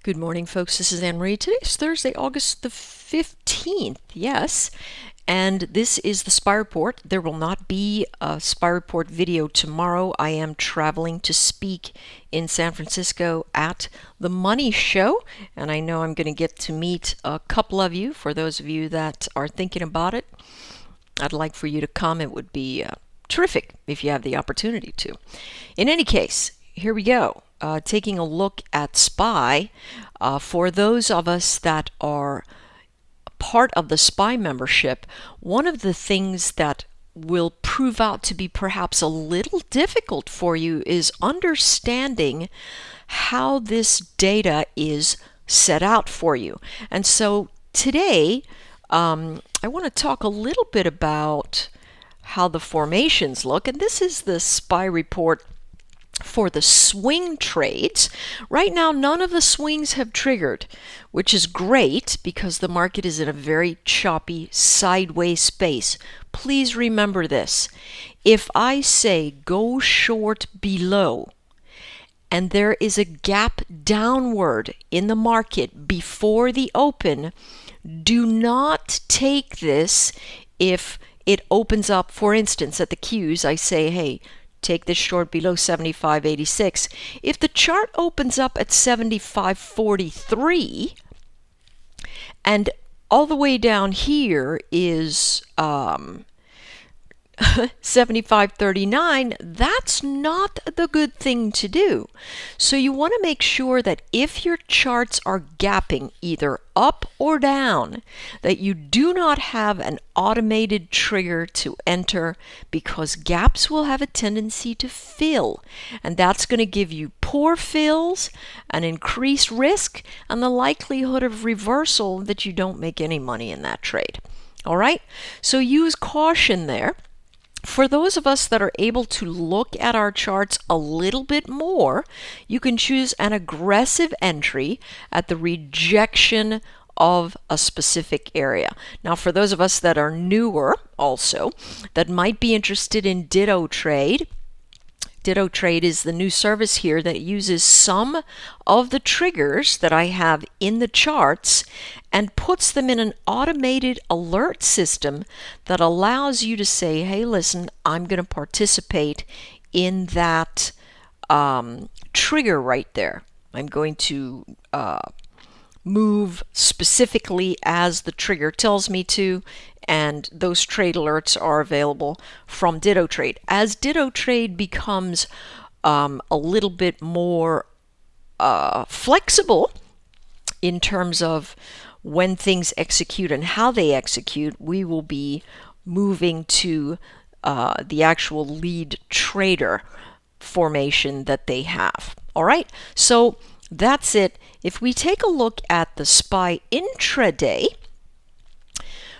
Good morning, folks. This is Anne Marie. Today is Thursday, August the 15th. Yes. And this is the SPY Report. There will not be a SPY Report video tomorrow. I am traveling to speak in San Francisco at the Money Show, and I know I'm going to get to meet a couple of you. For those of you that are thinking about it, I'd like for you to come. It would be terrific if you have the opportunity to. In any case, here we go. Taking a look at SPY. For those of us that are part of the SPY membership, one of the things that will prove out to be perhaps a little difficult for you is understanding how this data is set out for you. And so today, I want to talk a little bit about how the formations look. And this is the SPY report for the swing trades. Right now, none of the swings have triggered, which is great because the market is in a very choppy sideways space. Please remember this. If I say go short below, and there is a gap downward in the market before the open, do not take this if it opens up. For instance, at the Qs, I say, hey, take this short below 75.86. If the chart opens up at 75.43 and all the way down here is 75.39, that's not the good thing to do. So you want to make sure that if your charts are gapping either up or down, that you do not have an automated trigger to enter, because gaps will have a tendency to fill, and that's going to give you poor fills, an increased risk, and the likelihood of reversal that you don't make any money in that trade. All right, so use caution there. For those of us that are able to look at our charts a little bit more, you can choose an aggressive entry at the rejection of a specific area. Now, for those of us that are newer also, that might be interested in Ditto Trade, Ditto Trade is the new service here that uses some of the triggers that I have in the charts and puts them in an automated alert system that allows you to say, hey, listen, I'm going to participate in that trigger right there. I'm going to move specifically as the trigger tells me to, and those trade alerts are available from Ditto Trade. As Ditto Trade becomes a little bit more flexible in terms of when things execute and how they execute, we will be moving to the actual lead trader formation that they have. All right, so that's it. If we take a look at the SPY intraday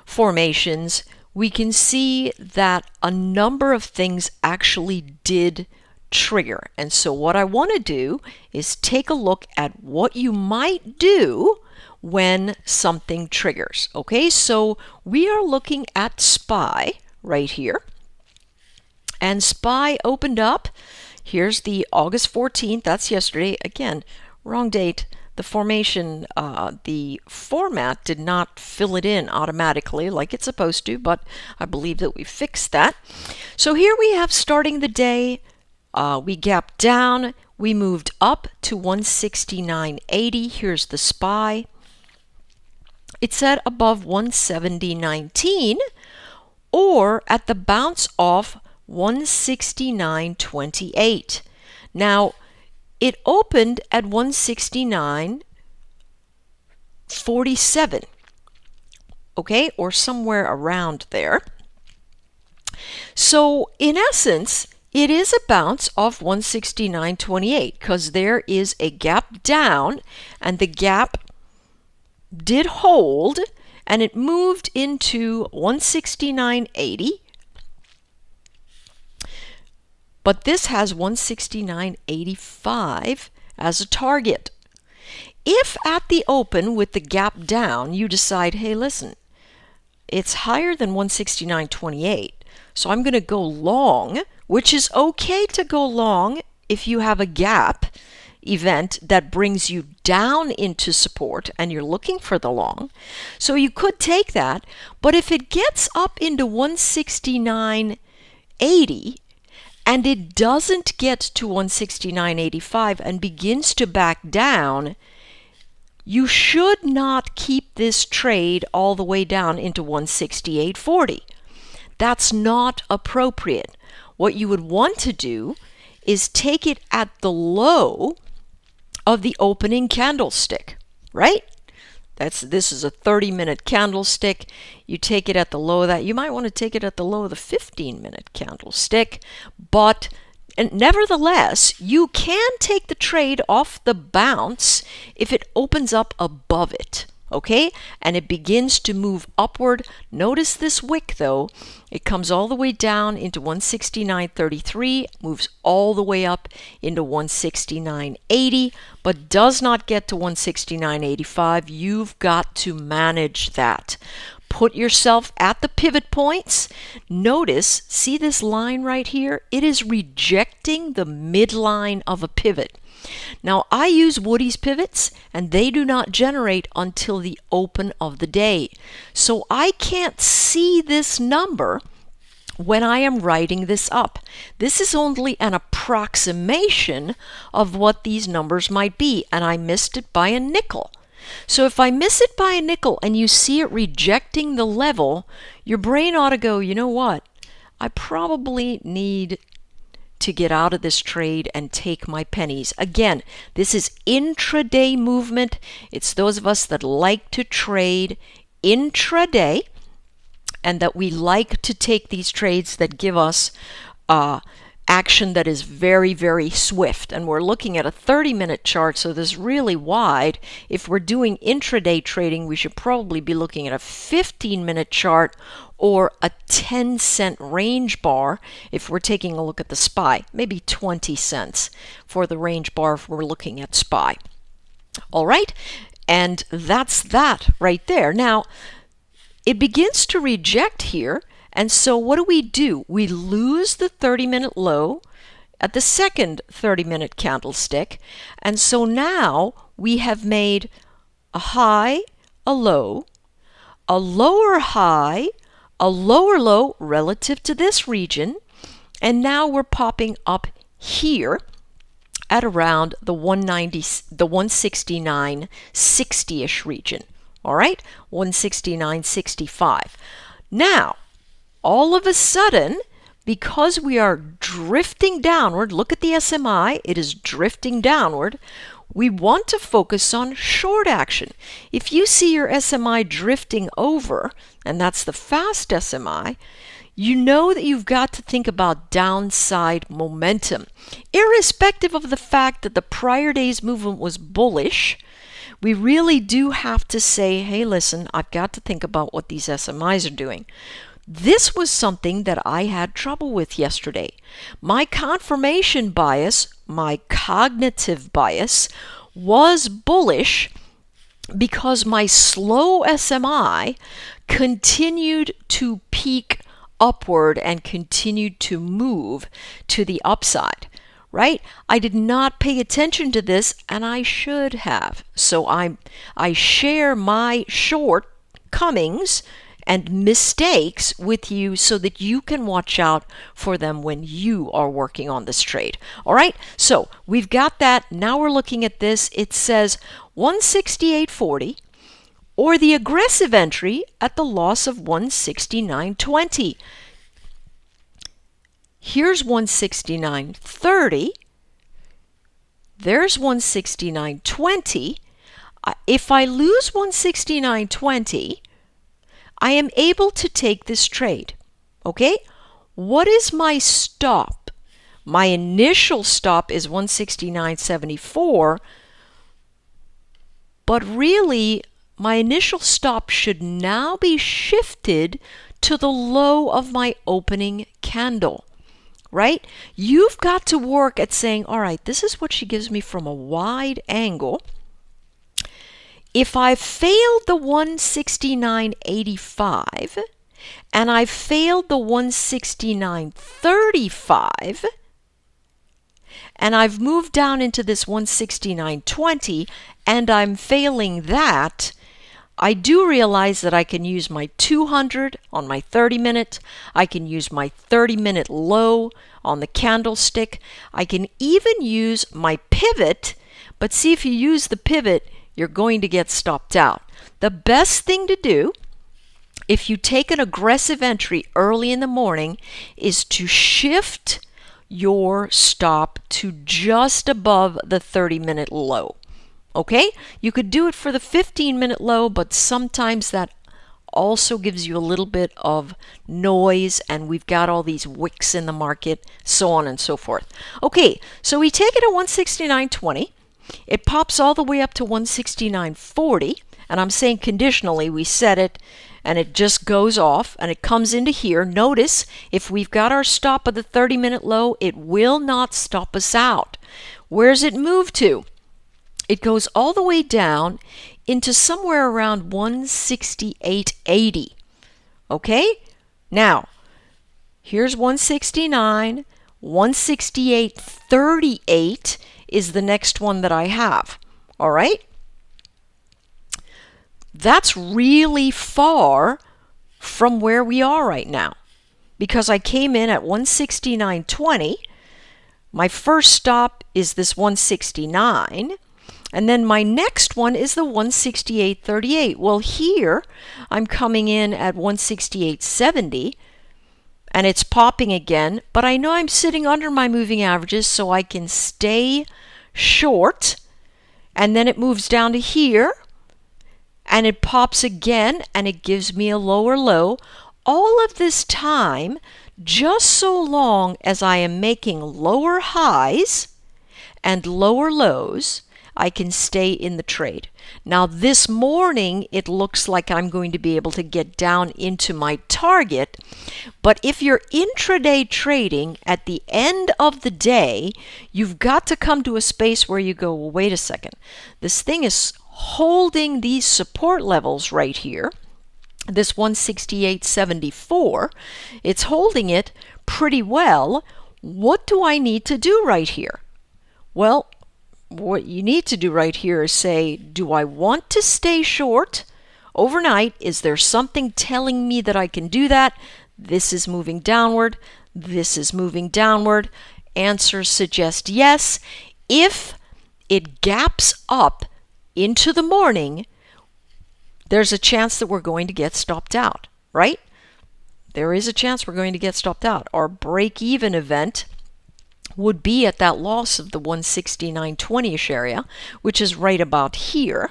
formations, we can see that a number of things actually did trigger. And so what I want to do is take a look at what you might do when something triggers. Okay, so we are looking at SPY right here. And SPY opened up. Here's the August 14th. That's yesterday. Again, wrong date. The formation, the format did not fill it in automatically like it's supposed to, but I believe that we fixed that. So here we have starting the day, we gapped down, we moved up to 169.80. Here's the SPY. It's at above 170.19 or at the bounce off 169.28. Now, it opened at 169.47, okay, or somewhere around there. So in essence, it is a bounce off 169.28 because there is a gap down, and the gap did hold, and it moved into 169.80. But this has 169.85 as a target. If at the open with the gap down, you decide, hey, listen, it's higher than 169.28, so I'm going to go long, which is okay to go long if you have a gap event that brings you down into support and you're looking for the long. So you could take that, but if it gets up into 169.80 and it doesn't get to 169.85 and begins to back down, you should not keep this trade all the way down into 168.40. That's not appropriate. What you would want to do is take it at the low of the opening candlestick, right? This is a 30-minute candlestick. You take it at the low of that. You might want to take it at the low of the 15-minute candlestick, but nevertheless, you can take the trade off the bounce if it opens up above it, okay? And it begins to move upward. Notice this wick though. It comes all the way down into 169.33, moves all the way up into 169.80, but does not get to 169.85. You've got to manage that. Put yourself at the pivot points. Notice, see this line right here? It is rejecting the midline of a pivot. Now, I use Woody's pivots, and they do not generate until the open of the day. So I can't see this number when I am writing this up. This is only an approximation of what these numbers might be, and I missed it by a nickel. So if I miss it by a nickel and you see it rejecting the level, your brain ought to go, you know what? I probably need to get out of this trade and take my pennies. Again, this is intraday movement. It's those of us that like to trade intraday and that we like to take these trades that give us action that is very, very swift. And we're looking at a 30-minute chart, so this is really wide. If we're doing intraday trading, we should probably be looking at a 15-minute chart or a 10-cent range bar if we're taking a look at the SPY, maybe 20 cents for the range bar if we're looking at SPY. All right, and that's that right there. Now, it begins to reject here, and so what do? We lose the 30-minute low at the second 30-minute candlestick, and so now we have made a high, a low, a lower high, a lower low relative to this region, and now we're popping up here at around the 169.60-ish region. All right, 169.65. Now, all of a sudden, because we are drifting downward, look at the SMI, it is drifting downward, we want to focus on short action. If you see your SMI drifting over, and that's the fast SMI, you know that you've got to think about downside momentum. Irrespective of the fact that the prior day's movement was bullish, we really do have to say, hey, listen, I've got to think about what these SMIs are doing. This was something that I had trouble with yesterday. My confirmation bias, my cognitive bias, was bullish because my slow SMI continued to peak upward and continued to move to the upside, right? I did not pay attention to this, and I should have. So I share my shortcomings and mistakes with you so that you can watch out for them when you are working on this trade. All right, so we've got that. Now we're looking at this. It says 168.40 or the aggressive entry at the loss of 169.20. Here's 169.30. There's 169.20. If I lose 169.20, I am able to take this trade. Okay? What is my stop? My initial stop is 169.74, but really my initial stop should now be shifted to the low of my opening candle. Right? You've got to work at saying, all right, this is what she gives me from a wide angle. If I've failed the 169.85 and I've failed the 169.35 and I've moved down into this 169.20 and I'm failing that, I do realize that I can use my 200 on my 30-minute. I can use my 30-minute low on the candlestick. I can even use my pivot, but see, if you use the pivot, you're going to get stopped out. The best thing to do if you take an aggressive entry early in the morning is to shift your stop to just above the 30-minute low. Okay? You could do it for the 15-minute low, but sometimes that also gives you a little bit of noise, and we've got all these wicks in the market, so on and so forth. Okay, so we take it at 169.20. It pops all the way up to 169.40, and I'm saying conditionally we set it, and it just goes off, and it comes into here. Notice, if we've got our stop at the 30-minute low, it will not stop us out. Where's it moved to? It goes all the way down into somewhere around 168.80. Okay? Now, here's 169. 168.38 is the next one that I have. All right? That's really far from where we are right now, because I came in at 169.20. My first stop is this 169. And then my next one is the 168.38. Well, here I'm coming in at 168.70 and it's popping again, but I know I'm sitting under my moving averages, so I can stay short, and then it moves down to here and it pops again and it gives me a lower low. All of this time, just so long as I am making lower highs and lower lows, I can stay in the trade. Now this morning it looks like I'm going to be able to get down into my target, but if you're intraday trading at the end of the day, you've got to come to a space where you go, well, wait a second, this thing is holding these support levels right here, this 168.74, it's holding it pretty well. What do I need to do right here? Well, what you need to do right here is say, do I want to stay short overnight? Is there something telling me that I can do that? This is moving downward. This is moving downward. Answers suggest yes. If it gaps up into the morning, there's a chance that we're going to get stopped out, right? There is a chance we're going to get stopped out. Our break-even event would be at that loss of the 169.20-ish area, which is right about here.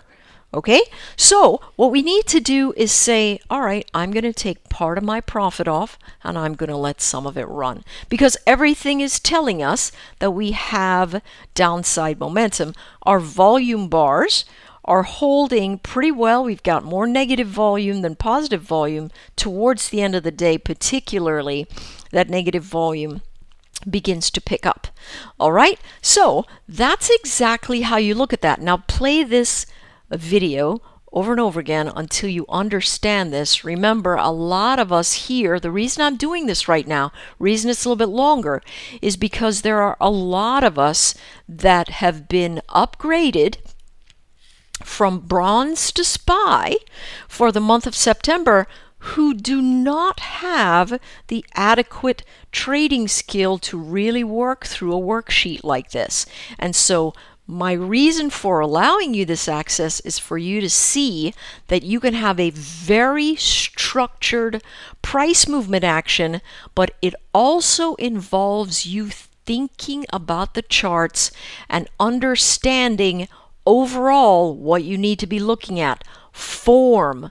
Okay, so what we need to do is say, all right, I'm going to take part of my profit off and I'm going to let some of it run, because everything is telling us that we have downside momentum. Our volume bars are holding pretty well. We've got more negative volume than positive volume towards the end of the day, particularly that negative volume begins to pick up. All right, so that's exactly how you look at that. Now play this video over and over again until you understand this. Remember, a lot of us here, the reason I'm doing this right now, reason it's a little bit longer, is because there are a lot of us that have been upgraded from bronze to SPY for the month of September, who do not have the adequate trading skill to really work through a worksheet like this. And so my reason for allowing you this access is for you to see that you can have a very structured price movement action, but it also involves you thinking about the charts and understanding overall what you need to be looking at. Formation,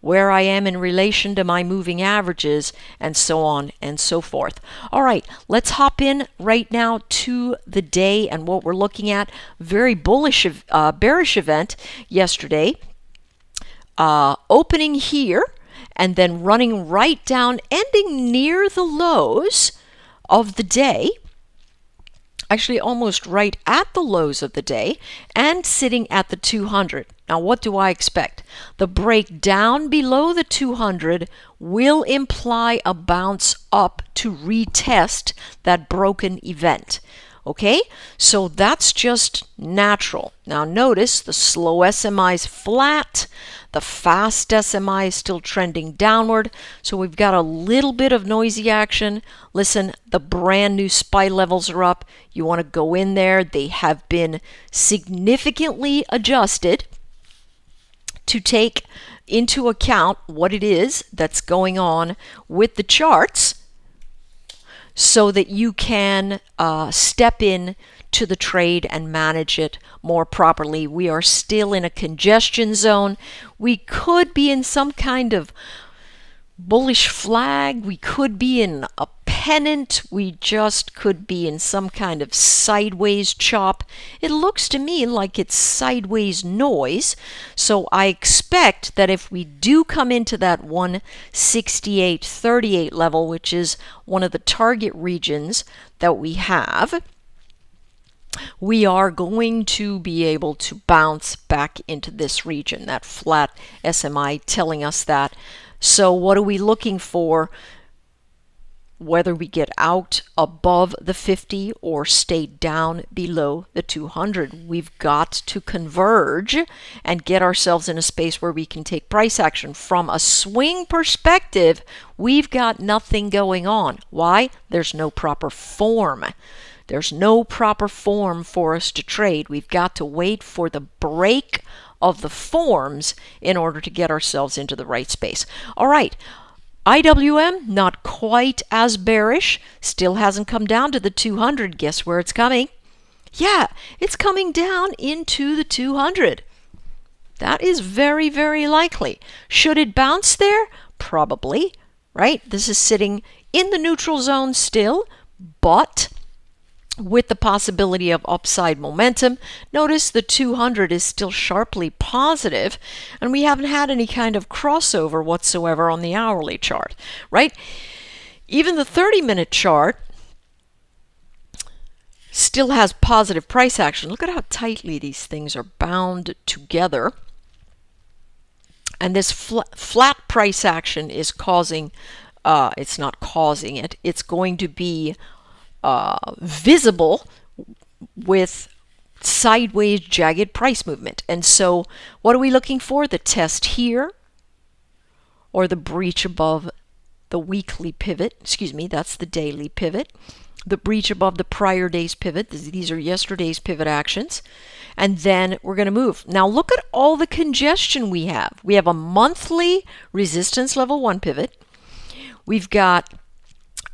where I am in relation to my moving averages, and so on and so forth. All right, let's hop in right now to the day and what we're looking at. Very bullish, bearish event yesterday. Opening here and then running right down, ending near the lows of the day. Actually almost right at the lows of the day, and sitting at the 200. Now, what do I expect? The break down below the 200 will imply a bounce up to retest that broken event. Okay, so that's just natural. Now notice the slow SMI is flat, the fast SMI is still trending downward, so we've got a little bit of noisy action. Listen, the brand new SPY levels are up. You want to go in there. They have been significantly adjusted to take into account what it is that's going on with the charts, so that you can step in to the trade and manage it more properly. We are still in a congestion zone. We could be in some kind of bullish flag. We could be in a pennant. We just could be in some kind of sideways chop. It looks to me like it's sideways noise. So I expect that if we do come into that 168.38 level, which is one of the target regions that we have, we are going to be able to bounce back into this region. That flat SMI telling us that. So what are we looking for? Whether we get out above the 50 or stay down below the 200, we've got to converge and get ourselves in a space where we can take price action. From a swing perspective, we've got nothing going on. Why? There's no proper form. There's no proper form for us to trade. We've got to wait for the break of the forms in order to get ourselves into the right space. All right. IWM, not quite as bearish, still hasn't come down to the 200. Guess where it's coming? Yeah, it's coming down into the 200. That is very, very likely. Should it bounce there? Probably, right? This is sitting in the neutral zone still, but with the possibility of upside momentum. Notice the 200 is still sharply positive, and we haven't had any kind of crossover whatsoever on the hourly chart, right? Even the 30-minute chart still has positive price action. Look at how tightly these things are bound together. And this flat price action is causing, it's not causing it, it's going to be visible with sideways jagged price movement. And so what are we looking for? The test here, or the breach above the weekly pivot. Excuse me, that's the daily pivot. The breach above the prior day's pivot. These are yesterday's pivot actions. And then we're going to move. Now look at all the congestion we have. We have a monthly resistance level 1 pivot. We've got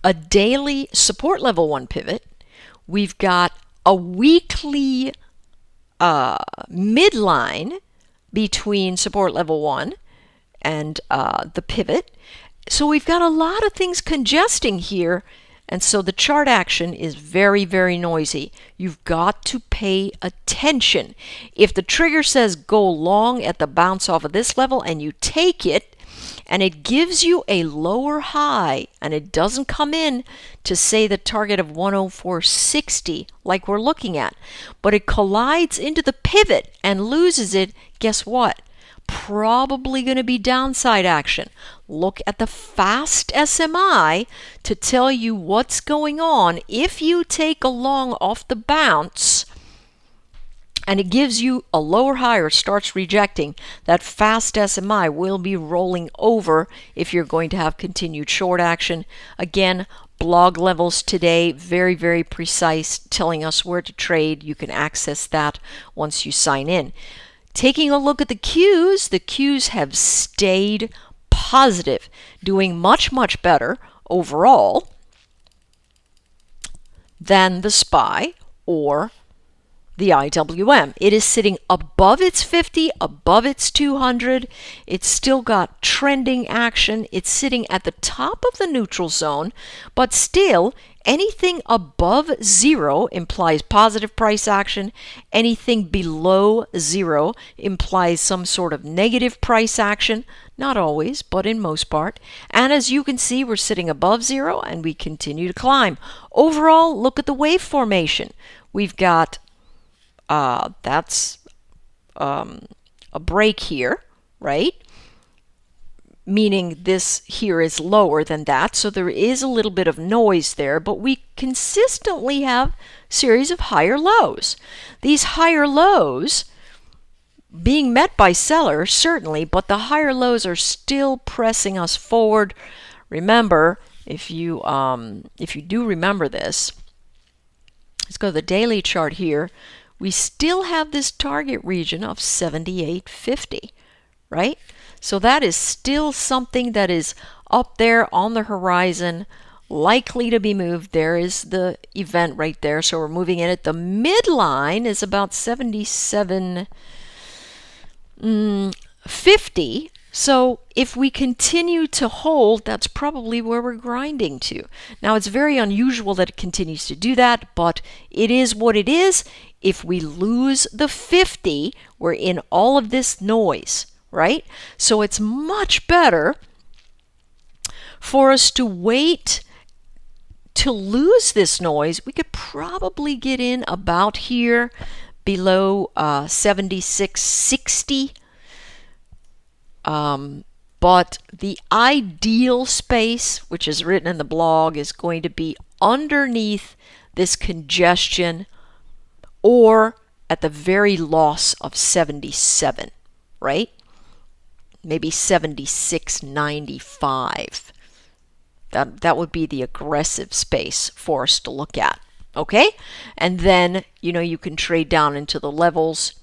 a daily support level 1 pivot. We've got a weekly midline between support level 1 and the pivot. So we've got a lot of things congesting here, and so the chart action is very, very noisy. You've got to pay attention. If the trigger says go long at the bounce off of this level and you take it, and it gives you a lower high, and it doesn't come in to say the target of 104.60 like we're looking at, but it collides into the pivot and loses it, guess what? Probably going to be downside action. Look at the fast SMI to tell you what's going on. If you take a long off the bounce, and it gives you a lower high or starts rejecting, that fast SMI will be rolling over if you're going to have continued short action. Again, blog levels today, very, very precise, telling us where to trade. You can access that once you sign in. Taking a look at the Qs have stayed positive, doing much, much better overall than the SPY or the IWM. It is sitting above its 50, above its 200. It's still got trending action. It's sitting at the top of the neutral zone, but still anything above 0 implies positive price action. Anything below 0 implies some sort of negative price action. Not always, but in most part. And as you can see, we're sitting above 0 and we continue to climb. Overall, look at the wave formation. We've got that's a break here, right? Meaning this here is lower than that, so there is a little bit of noise there, but we consistently have a series of higher lows. These higher lows being met by sellers, certainly, but the higher lows are still pressing us forward. Remember, if you do remember this, let's go to the daily chart here. We still have this target region of 78.50, right? So that is still something that is up there on the horizon, likely to be moved. There is the event right there, so we're moving in it. The midline is about 77.50. So if we continue to hold, that's probably where we're grinding to. Now, it's very unusual that it continues to do that, but it is what it is. If we lose the 50, we're in all of this noise, right? So it's much better for us to wait to lose this noise. We could probably get in about here below 76.60. But the ideal space, which is written in the blog, is going to be underneath this congestion or at the very loss of 77, right? Maybe 76.95. That would be the aggressive space for us to look at, okay? And then, you can trade down into the levels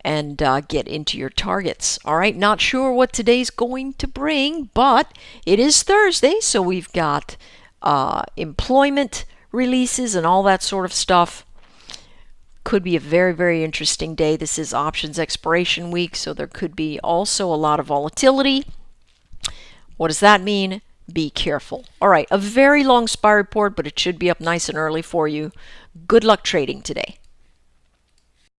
and get into your targets. All right, not sure what today's going to bring, but it is Thursday, so we've got employment releases and all that sort of stuff. Could be a very, very interesting day. This is options expiration week, so there could be also a lot of volatility. What does that mean? Be careful. All right, a very long SPY report, but it should be up nice and early for you. Good luck trading today.